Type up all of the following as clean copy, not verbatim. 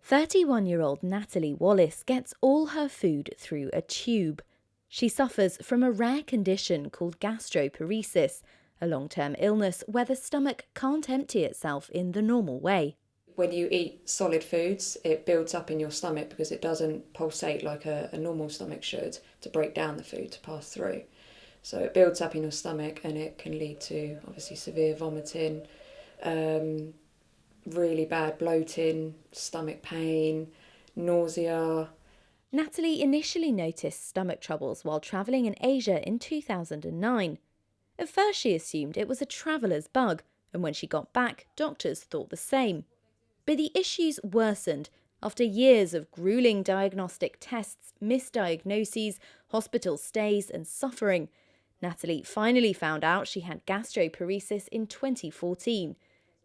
31-year-old Natalie Wallis gets all her food through a tube. She suffers from a rare condition called gastroparesis, a long-term illness where the stomach can't empty itself in the normal way. When you eat solid foods, it builds up in your stomach because it doesn't pulsate like a normal stomach should to break down the food to pass through. So it builds up in your stomach and it can lead to obviously severe vomiting, really bad bloating, stomach pain, nausea. Natalie initially noticed stomach troubles while travelling in Asia in 2009. At first she assumed it was a traveller's bug, and when she got back, doctors thought the same. But the issues worsened after years of grueling diagnostic tests, misdiagnoses, hospital stays and suffering. Natalie finally found out she had gastroparesis in 2014,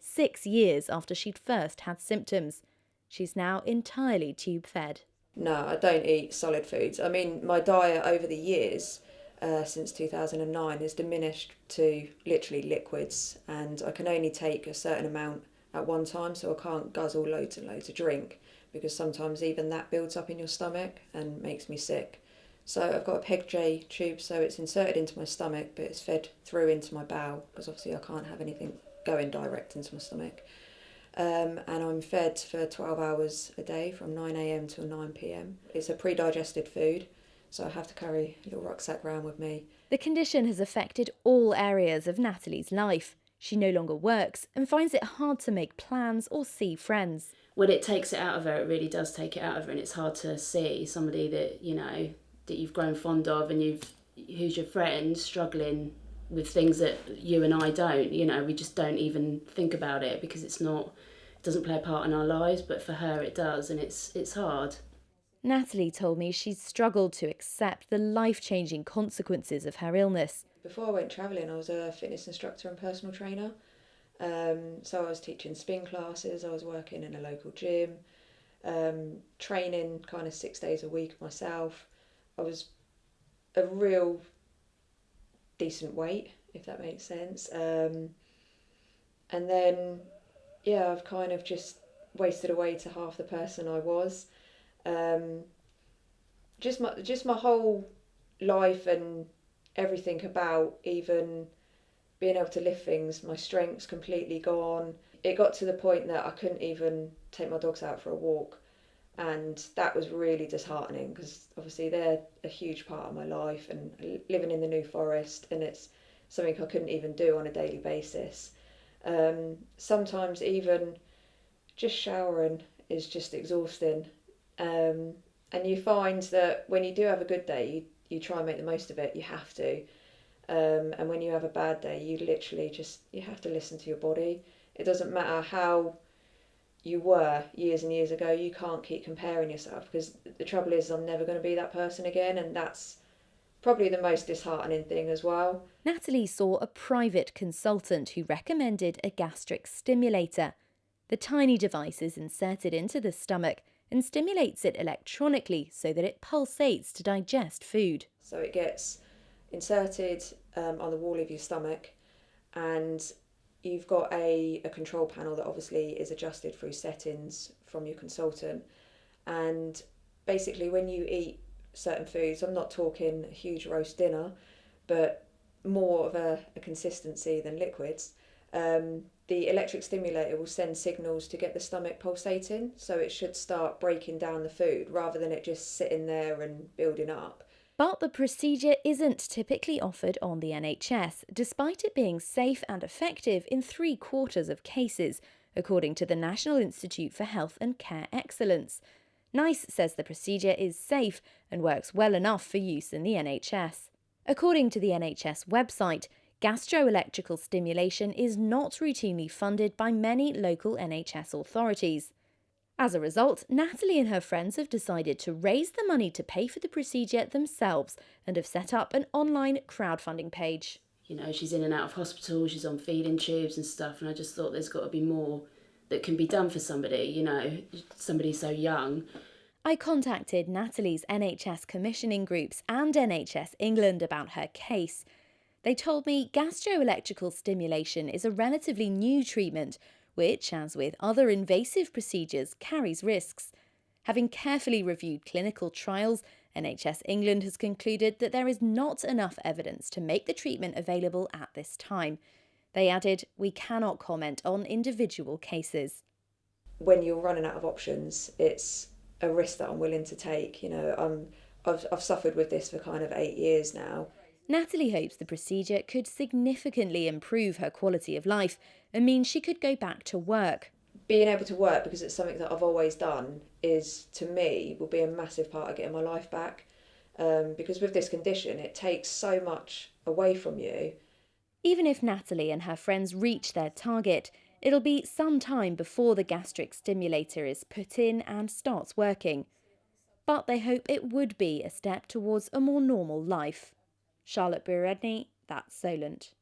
6 years after she'd first had symptoms. She's now entirely tube-fed. No, I don't eat solid foods. I mean, my diet over the years, since 2009, has diminished to literally liquids, and I can only take a certain amount at one time, so I can't guzzle loads and loads of drink because sometimes even that builds up in your stomach and makes me sick. So I've got a Peg J tube, so it's inserted into my stomach, but it's fed through into my bowel because obviously I can't have anything going direct into my stomach. And I'm fed for 12 hours a day from 9 a.m. till 9 p.m. It's a pre-digested food, so I have to carry a little rucksack around with me. The condition has affected all areas of Natalie's life. She no longer works and finds it hard to make plans or see friends. When it takes it out of her, it really does take it out of her, and it's hard to see somebody that, that you've grown fond of and who's your friend struggling with things that you and I don't. We just don't even think about it because it doesn't play a part in our lives, but for her it does, and it's hard. Natalie told me she's struggled to accept the life-changing consequences of her illness. Before I went travelling, I was a fitness instructor and personal trainer. So I was teaching spin classes, I was working in a local gym, training kind of 6 days a week myself. I was a real decent weight, if that makes sense. And then, I've kind of just wasted away to half the person I was. Just my whole life and everything about even being able to lift things, my strength's completely gone. It got to the point that I couldn't even take my dogs out for a walk, and that was really disheartening because obviously they're a huge part of my life, and living in the New Forest, and it's something I couldn't even do on a daily basis. Sometimes even just showering is just exhausting, and you find that when you do have a good day, you try and make the most of it. You have to. And when you have a bad day, you literally you have to listen to your body. It doesn't matter how you were years and years ago, you can't keep comparing yourself because the trouble is I'm never going to be that person again, and that's probably the most disheartening thing as well. Natalie saw a private consultant who recommended a gastric stimulator. The tiny device is inserted into the stomach and stimulates it electronically so that it pulsates to digest food. So it gets inserted on the wall of your stomach, and you've got a control panel that obviously is adjusted through settings from your consultant. And basically when you eat certain foods, I'm not talking a huge roast dinner, but more of a consistency than liquids, the electric stimulator will send signals to get the stomach pulsating, so it should start breaking down the food rather than it just sitting there and building up. But the procedure isn't typically offered on the NHS, despite it being safe and effective in 3/4 of cases, according to the National Institute for Health and Care Excellence. NICE says the procedure is safe and works well enough for use in the NHS. According to the NHS website, gastroelectrical stimulation is not routinely funded by many local NHS authorities. As a result, Natalie and her friends have decided to raise the money to pay for the procedure themselves and have set up an online crowdfunding page. She's in and out of hospital, she's on feeding tubes and stuff, and I just thought there's got to be more that can be done for somebody, somebody so young. I contacted Natalie's NHS commissioning groups and NHS England about her case. They told me gastroelectrical stimulation is a relatively new treatment which, as with other invasive procedures, carries risks. Having carefully reviewed clinical trials, NHS England has concluded that there is not enough evidence to make the treatment available at this time. They added, "We cannot comment on individual cases." When you're running out of options, it's a risk that I'm willing to take. I've suffered with this for kind of 8 years now. Natalie hopes the procedure could significantly improve her quality of life and mean she could go back to work. Being able to work, because it's something that I've always done, to me, will be a massive part of getting my life back. Because with this condition, it takes so much away from you. Even if Natalie and her friends reach their target, it'll be some time before the gastric stimulator is put in and starts working. But they hope it would be a step towards a more normal life. Charlotte Briere-Edney, that's Solent.